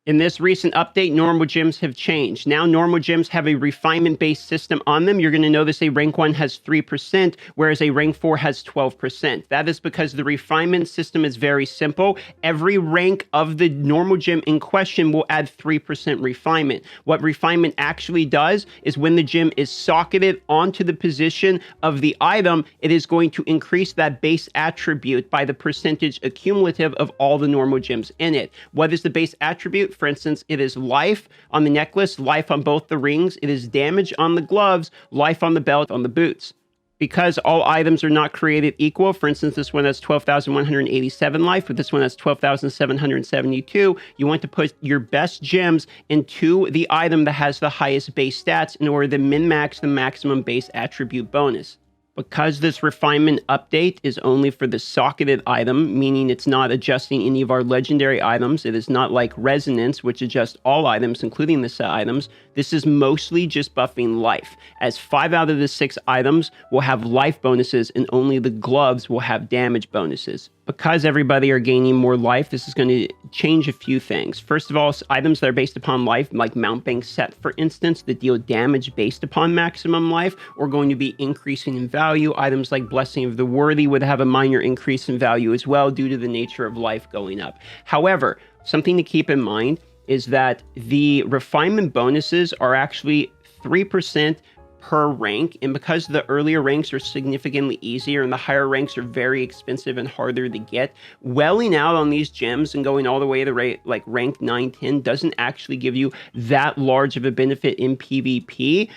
In this recent update, normal gyms have changed. Now normal gyms have a refinement-based system on them. You're going to notice a rank 1 has 3%, whereas a rank 4 has 12%. That is because the refinement system is very simple. Every rank of the normal gym in question will add 3% refinement. What refinement actually does is when the gym is socketed onto the position of the item, it is going to increase that base attribute by the percentage accumulative of all the normal gyms in it. What is the base attribute? For instance, it is life on the necklace, life on both the rings. It is damage on the gloves, life on the belt, on the boots. Because all items are not created equal, for instance, this one has 12,187 life, but this one has 12,772, you want to put your best gems into the item that has the highest base stats in order to min-max the maximum base attribute bonus. Because this refinement update is only for the socketed item, meaning it's not adjusting any of our legendary items, it is not like Resonance, which adjusts all items, including the set items, this is mostly just buffing life, as 5 out of the 6 items will have life bonuses and only the gloves will have damage bonuses. Because everybody are gaining more life, this is going to change a few things. First of all, items that are based upon life, like Mount Bank Set, for instance, that deal damage based upon maximum life, are going to be increasing in value. Items like Blessing of the Worthy would have a minor increase in value as well due to the nature of life going up. However, something to keep in mind is that the refinement bonuses are actually 3% per rank, and because the earlier ranks are significantly easier and the higher ranks are very expensive and harder to get, welling out on these gems and going all the way to like rank 9, 10 doesn't actually give you that large of a benefit in PvP,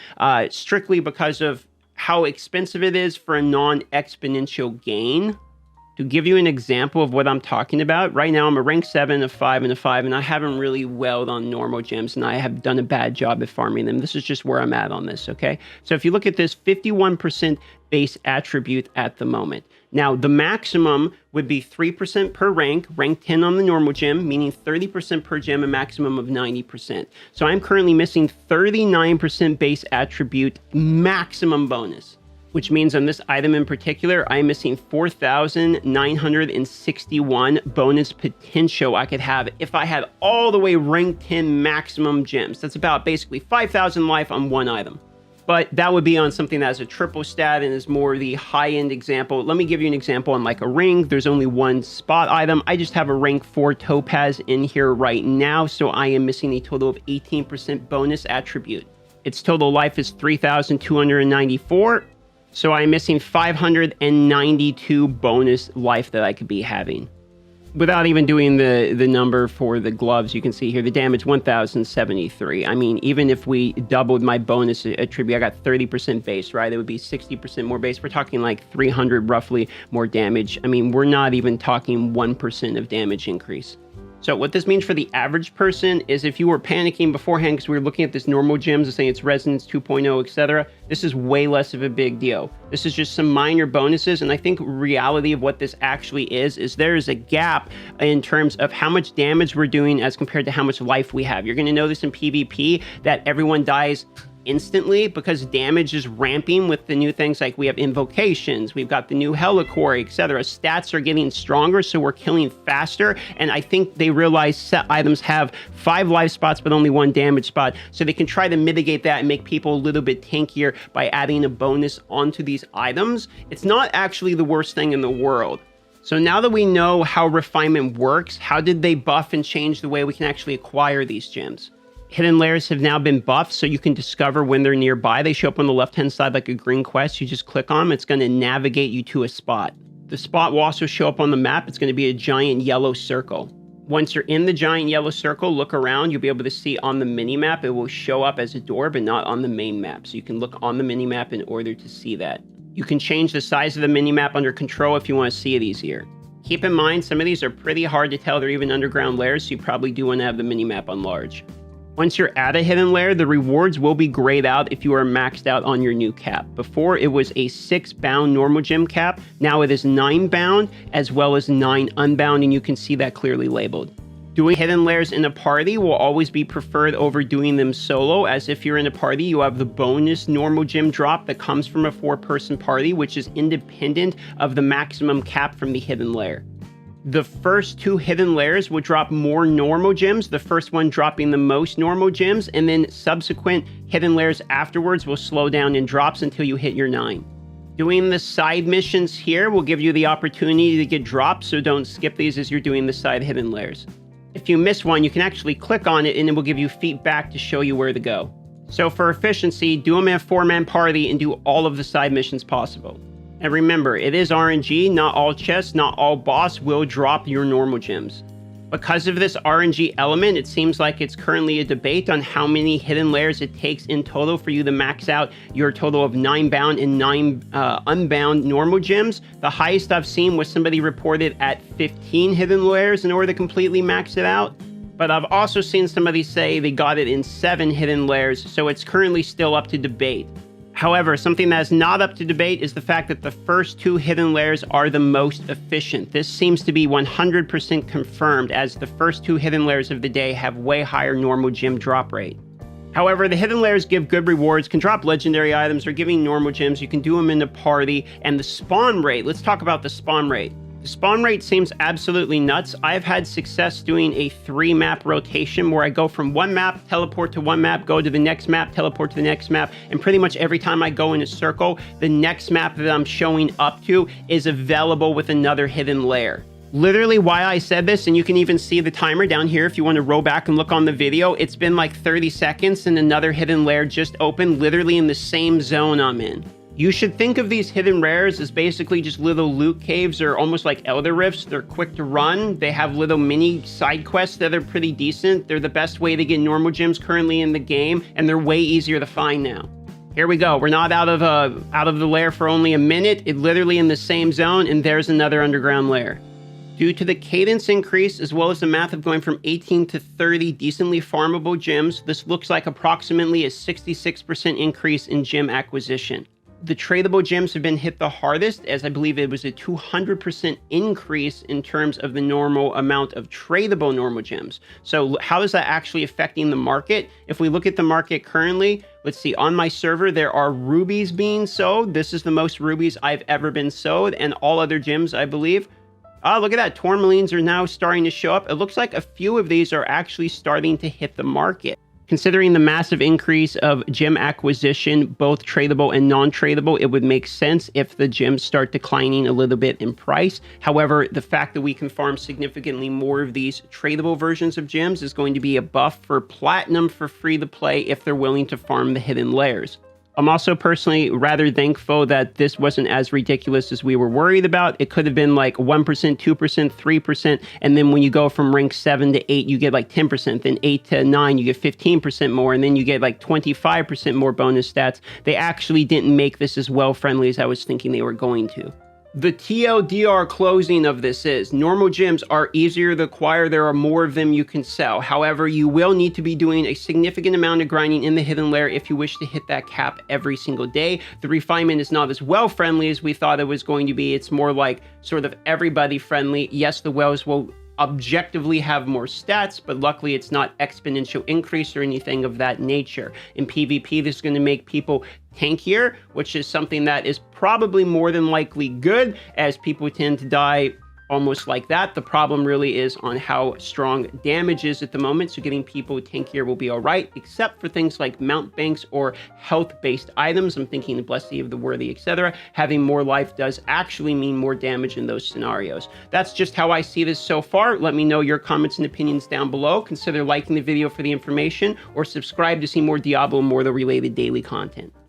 strictly because of how expensive it is for a non-exponential gain. To give you an example of what I'm talking about, right now I'm a rank 7, a 5, and a 5, and I haven't really welled on normal gems, and I have done a bad job at farming them. This is just where I'm at on this, okay? So if you look at this, 51% base attribute at the moment. Now, the maximum would be 3% per rank 10 on the normal gem, meaning 30% per gem, a maximum of 90%. So I'm currently missing 39% base attribute maximum bonus, which means on this item in particular, I'm missing 4,961 bonus potential I could have if I had all the way rank 10 maximum gems. That's about basically 5,000 life on one item. But that would be on something that has a triple stat and is more the high-end example. Let me give you an example on like a ring. There's only one spot item. I just have a rank 4 topaz in here right now, so I am missing a total of 18% bonus attribute. Its total life is 3,294. So I'm missing 592 bonus life that I could be having. Without even doing the number for the gloves, you can see here the damage 1,073. I mean, even if we doubled my bonus attribute, I got 30% base, right? It would be 60% more base. We're talking like 300 roughly more damage. I mean, we're not even talking 1% of damage increase. So what this means for the average person is if you were panicking beforehand because we were looking at this normal gems and saying it's Resonance 2.0, etc., this is way less of a big deal. This is just some minor bonuses, and I think reality of what this actually is there is a gap in terms of how much damage we're doing as compared to how much life we have. You're going to notice in PvP that everyone dies instantly because damage is ramping with the new things like we have invocations, we've got the new helicore, etc. Stats are getting stronger, so we're killing faster, and I think they realize set items have 5 life spots but only 1 damage spot, so they can try to mitigate that and make people a little bit tankier by adding a bonus onto these items. It's not actually the worst thing in the world. So now that we know how refinement works, how did they buff and change the way we can actually acquire these gems? Hidden lairs have now been buffed, so you can discover when they're nearby. They show up on the left-hand side like a green quest. You just click on them. It's going to navigate you to a spot. The spot will also show up on the map. It's going to be a giant yellow circle. Once you're in the giant yellow circle, look around. You'll be able to see on the mini-map. It will show up as a door, but not on the main map. So you can look on the mini-map in order to see that. You can change the size of the mini-map under control if you want to see it easier. Keep in mind, some of these are pretty hard to tell. They're even underground lairs, so you probably do want to have the mini-map on large. Once you're at a hidden lair, the rewards will be grayed out if you are maxed out on your new cap. Before, it was a 6 bound normal gem cap. Now it is 9 bound as well as 9 unbound, and you can see that clearly labeled. Doing hidden lairs in a party will always be preferred over doing them solo, as if you're in a party, you have the bonus normal gem drop that comes from a 4-person party, which is independent of the maximum cap from the hidden lair. The first 2 hidden lairs will drop more normal gems, the first one dropping the most normal gems, and then subsequent hidden lairs afterwards will slow down in drops until you hit your 9. Doing the side missions here will give you the opportunity to get drops, so don't skip these as you're doing the side hidden lairs. If you miss one, you can actually click on it and it will give you feedback to show you where to go. So for efficiency, do them in a 4-man party and do all of the side missions possible. And remember, it is RNG, not all chests, not all boss will drop your normal gems. Because of this RNG element, it seems like it's currently a debate on how many hidden lairs it takes in total for you to max out your total of 9 bound and 9 unbound normal gems. The highest I've seen was somebody reported at 15 hidden lairs in order to completely max it out. But I've also seen somebody say they got it in 7 hidden lairs, so it's currently still up to debate. However, something that's not up to debate is the fact that the first 2 hidden lairs are the most efficient. This seems to be 100% confirmed, as the first 2 hidden lairs of the day have way higher normal gem drop rate. However, the hidden lairs give good rewards, can drop legendary items, or giving normal gems. You can do them in the party. And the spawn rate, let's talk about the spawn rate. The spawn rate seems absolutely nuts. I've had success doing a 3-map rotation where I go from one map, teleport to one map, go to the next map, teleport to the next map, and pretty much every time I go in a circle, the next map that I'm showing up to is available with another hidden lair. Literally why I said this, and you can even see the timer down here if you want to roll back and look on the video, it's been like 30 seconds and another hidden lair just opened literally in the same zone I'm in. You should think of these hidden rares as basically just little loot caves or almost like Elder Rifts. They're quick to run. They have little mini side quests that are pretty decent. They're the best way to get normal gems currently in the game, and they're way easier to find now. Here we go. We're not out of the lair for only a minute. It's literally in the same zone, and there's another underground lair. Due to the cadence increase, as well as the math of going from 18 to 30 decently farmable gems, this looks like approximately a 66% increase in gem acquisition. The tradable gems have been hit the hardest, as I believe it was a 200% increase in terms of the normal amount of tradable normal gems. So how is that actually affecting the market? If we look at the market currently, let's see, on my server, there are rubies being sold. This is the most rubies I've ever been sold, and all other gems, I believe. Ah, look at that. Tourmalines are now starting to show up. It looks like a few of these are actually starting to hit the market. Considering the massive increase of gem acquisition, both tradable and non-tradable, it would make sense if the gems start declining a little bit in price. However, the fact that we can farm significantly more of these tradable versions of gems is going to be a buff for platinum for free to play if they're willing to farm the hidden lairs. I'm also personally rather thankful that this wasn't as ridiculous as we were worried about. It could have been like 1%, 2%, 3%, and then when you go from rank 7 to 8, you get like 10%, then 8 to 9, you get 15% more, and then you get like 25% more bonus stats. They actually didn't make this as well-friendly as I was thinking they were going to. The TLDR closing of this is, normal gems are easier to acquire, there are more of them you can sell. However, you will need to be doing a significant amount of grinding in the hidden lair if you wish to hit that cap every single day. The refinement is not as well-friendly as we thought it was going to be. It's more like sort of everybody friendly. Yes, the wells will objectively have more stats, but luckily it's not exponential increase or anything of that nature. In PvP, this is going to make people tankier, which is something that is probably more than likely good, as people tend to die almost like that. The problem really is on how strong damage is at the moment, so getting people tankier will be all right, except for things like mount banks or health-based items. I'm thinking the Blessing of the Worthy, etc. Having more life does actually mean more damage in those scenarios. That's just how I see this so far. Let me know your comments and opinions down below. Consider liking the video for the information, or subscribe to see more Diablo Immortal related daily content.